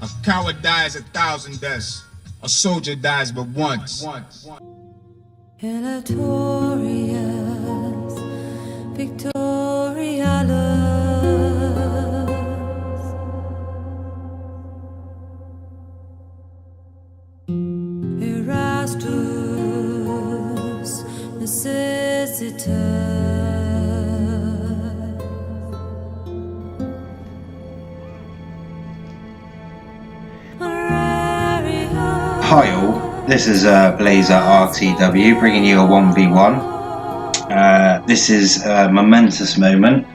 A coward dies 1,000 deaths. A soldier dies but once. Notorious Victorialis, Erastus necessitas. Hi all, this is Blaezer RTW bringing you a 1v1. This is a momentous moment.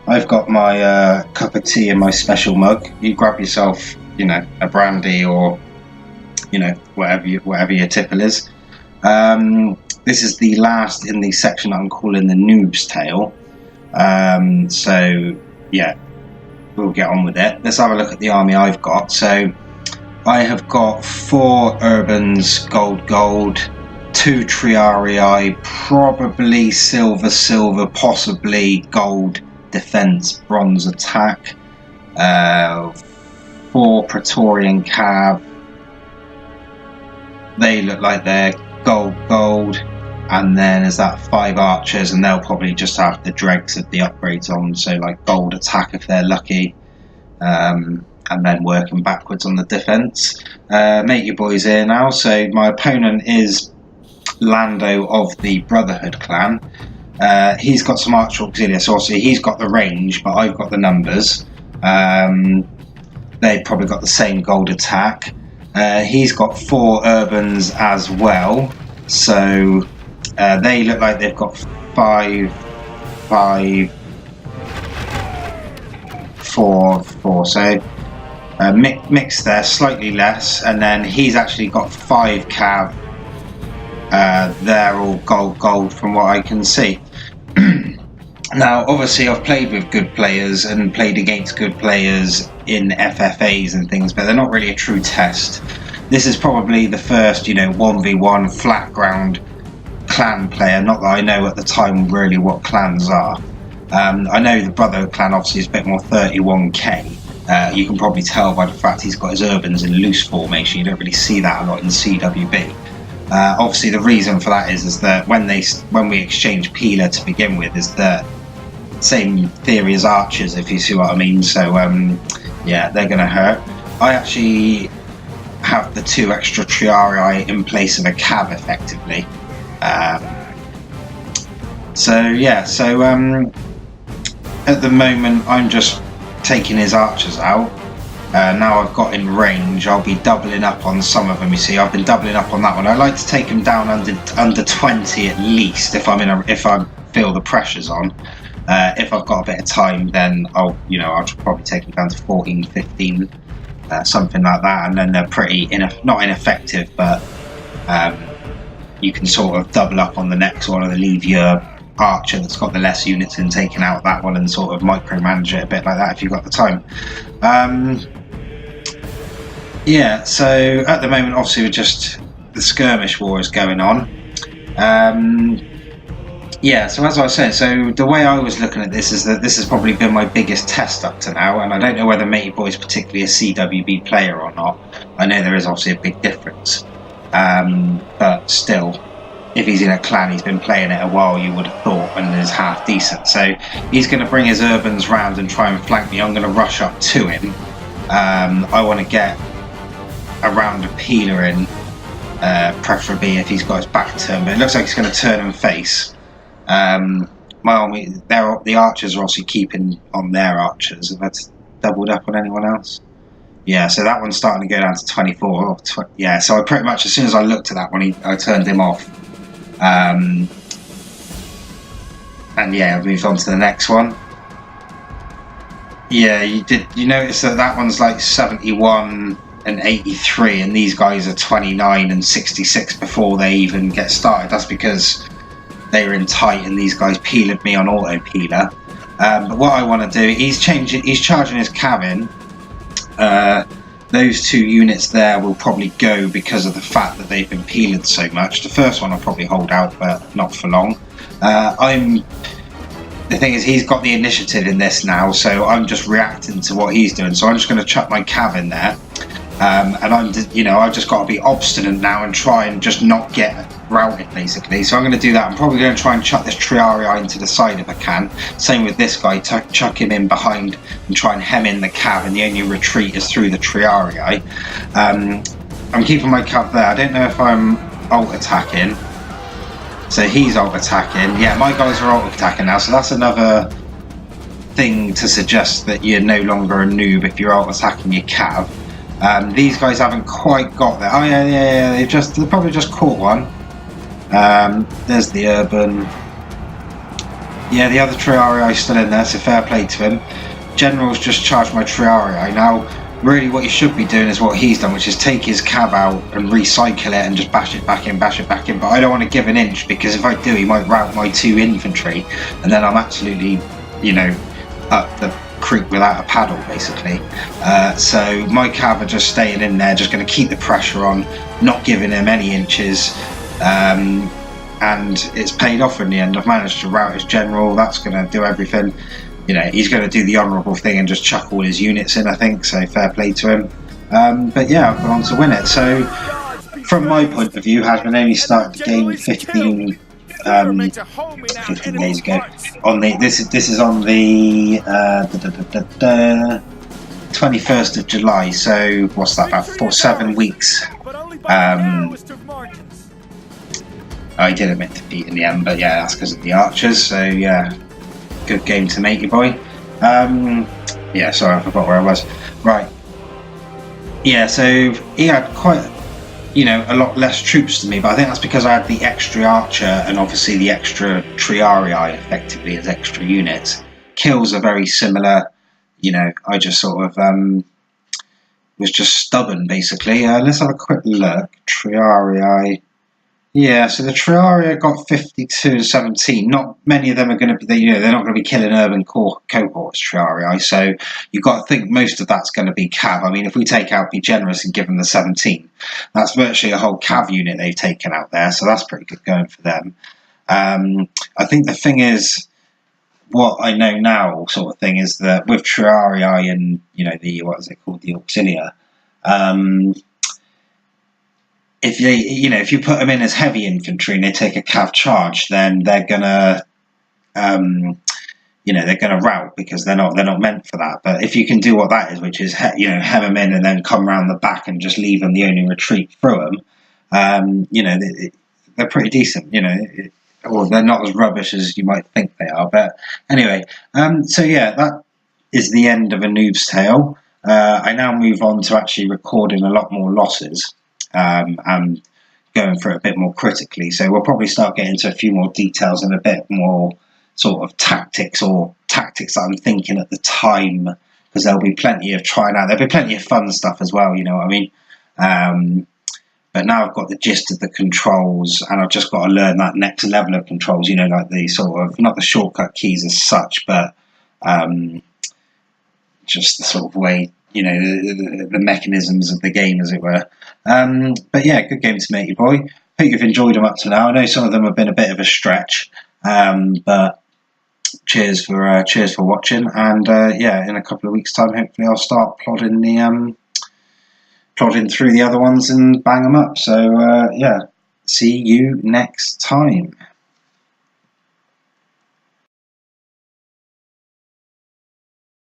I've got my cup of tea in my special mug. You grab yourself, a brandy or, whatever your tipple is. This is the last in the section that I'm calling the Noob's Tale. So yeah, we'll get on with it. Let's have a look at the army I've got. So I have got 4 Urbans, gold, 2 Triarii, probably silver, possibly gold defense, bronze attack, 4 Praetorian Cav. They look like they're gold, and then there's that 5 archers, and they'll probably just have the dregs of the upgrades on, so like gold attack if they're lucky. And then working backwards on the defence. Make your boys here now. So my opponent is Lando of the Brotherhood clan. He's got some archer auxiliaries, so obviously he's got the range, but I've got the numbers. They've probably got the same gold attack. He's got 4 Urbans as well, so they look like they've got 5, 4, so mixed there, slightly less, and then he's actually got 5 cav. They're all gold from what I can see. Now obviously I've played with good players and played against good players in FFAs and things, but they're not really a true test. This is probably the first 1v1 flat ground clan player, not that I know at the time really what clans are. I know the Brotherhood clan obviously is a bit more 31k. You can probably tell by the fact he's got his Urbans in loose formation. You don't really see that a lot in CWB. Obviously the reason for that is that when we exchange Peeler to begin with, is the same theory as archers, if you see what I mean. So yeah, they're going to hurt. I actually have the 2 extra Triarii in place of a cav effectively. At the moment I'm just taking his archers out. Now I've got in range, I'll be doubling up on some of them. You see, I've been doubling up on that one. I like to take them down under 20 at least if I feel the pressure's on. If I've got a bit of time, then I'll probably take them down to 14, 15, something like that, and then they're pretty not ineffective, but you can sort of double up on the next one and leave your archer that's got the less units in taking out that one and sort of micromanage it a bit like that if you've got the time. Yeah, so at the moment obviously just the skirmish war is going on. Yeah, so as I was saying, so the way I was looking at this is that this has probably been my biggest test up to now, and I don't know whether Matey Boy is particularly a CWB player or not. I know there is obviously a big difference, but still, if he's in a clan, he's been playing it a while, you would have thought, and is half decent. So he's going to bring his Urbans round and try and flank me. I'm going to rush up to him. I want to get a round of Peeler in, preferably if he's got his back turned, but it looks like he's going to turn and face. My army, the archers are obviously keeping on their archers. Have I doubled up on anyone else? Yeah, so that one's starting to go down to 24. Yeah, so I pretty much, as soon as I looked at that one, I turned him off. And yeah, I've moved on to the next one. Yeah, you notice that one's like 71 and 83, and these guys are 29 and 66 before they even get started. That's because they were in tight and these guys peeled me on auto peeler. But what I want to do, he's charging his cav in. Those 2 units there will probably go because of the fact that they've been peeled so much. The first one I'll probably hold out, but not for long. The thing is, he's got the initiative in this now, so I'm just reacting to what he's doing. So I'm just going to chuck my cav in there. And I've just got to be obstinate now and try and just not get routed, basically. So I'm going to do that. I'm probably going to try and chuck this Triarii into the side if I can. Same with this guy, chuck him in behind and try and hem in the cav, and the only retreat is through the Triarii. I'm keeping my cav there. I don't know if I'm alt attacking. So he's alt attacking. Yeah, my guys are alt attacking now, so that's another thing to suggest that you're no longer a noob if you're alt attacking your cav. These guys haven't quite got there. Oh yeah. They probably just caught one. There's the urban. Yeah, the other Triarii is still in there, so fair play to him. General's just charged my Triarii. Now, really what he should be doing is what he's done, which is take his cav out and recycle it and just bash it back in. But I don't want to give an inch, because if I do, he might rout my 2 infantry, and then I'm absolutely, up the creek without a paddle, basically. So my cav are just staying in there, just going to keep the pressure on, not giving him any inches, and it's paid off in the end. I've managed to rout his general. That's going to do everything. He's going to do the honourable thing and just chuck all his units in, I think, so fair play to him. But yeah, I've gone on to win it. So from my point of view, Hasman only started the game 15 days ago. This is on the 21st of July, so what's that, about 7 weeks. I did admit defeat in the end, but yeah, that's because of the archers. So yeah, good game to make, you boy. Yeah, sorry, I forgot where I was. Right. Yeah, so he had quite, a lot less troops than me, but I think that's because I had the extra archer and obviously the extra Triarii effectively as extra units. Kills are very similar. I just sort of was just stubborn, basically. Let's have a quick look. Triarii. Yeah, so the Triarii got 52 and 17. Not many of them are going to be, they're not going to be killing urban cohorts, Triarii. So you've got to think most of that's going to be cav. I mean, if we take out Be Generous and give them the 17, that's virtually a whole cav unit they've taken out there. So that's pretty good going for them. I think the thing is, what I know now, sort of thing, is that with Triarii and, the Auxilia, if you put them in as heavy infantry and they take a cav charge, then they're gonna rout, because they're not meant for that. But if you can do what that is, which is hem them in and then come around the back and just leave them the only retreat through them, they're pretty decent. Or they're not as rubbish as you might think they are. But anyway, so yeah, that is the end of A Noob's Tale. I now move on to actually recording a lot more losses. And going for it a bit more critically. So we'll probably start getting into a few more details and a bit more sort of tactics that I'm thinking at the time, because there'll be plenty of trying out. There'll be plenty of fun stuff as well, you know what I mean? But now I've got the gist of the controls, and I've just got to learn that next level of controls, like the sort of, not the shortcut keys as such, but just the sort of way, the mechanisms of the game, as it were. But yeah, good game to make, you boy. Hope you've enjoyed them up to now. I know some of them have been a bit of a stretch, but cheers for watching. And yeah, in a couple of weeks' time, hopefully I'll start plodding through the other ones and bang them up. So yeah, see you next time.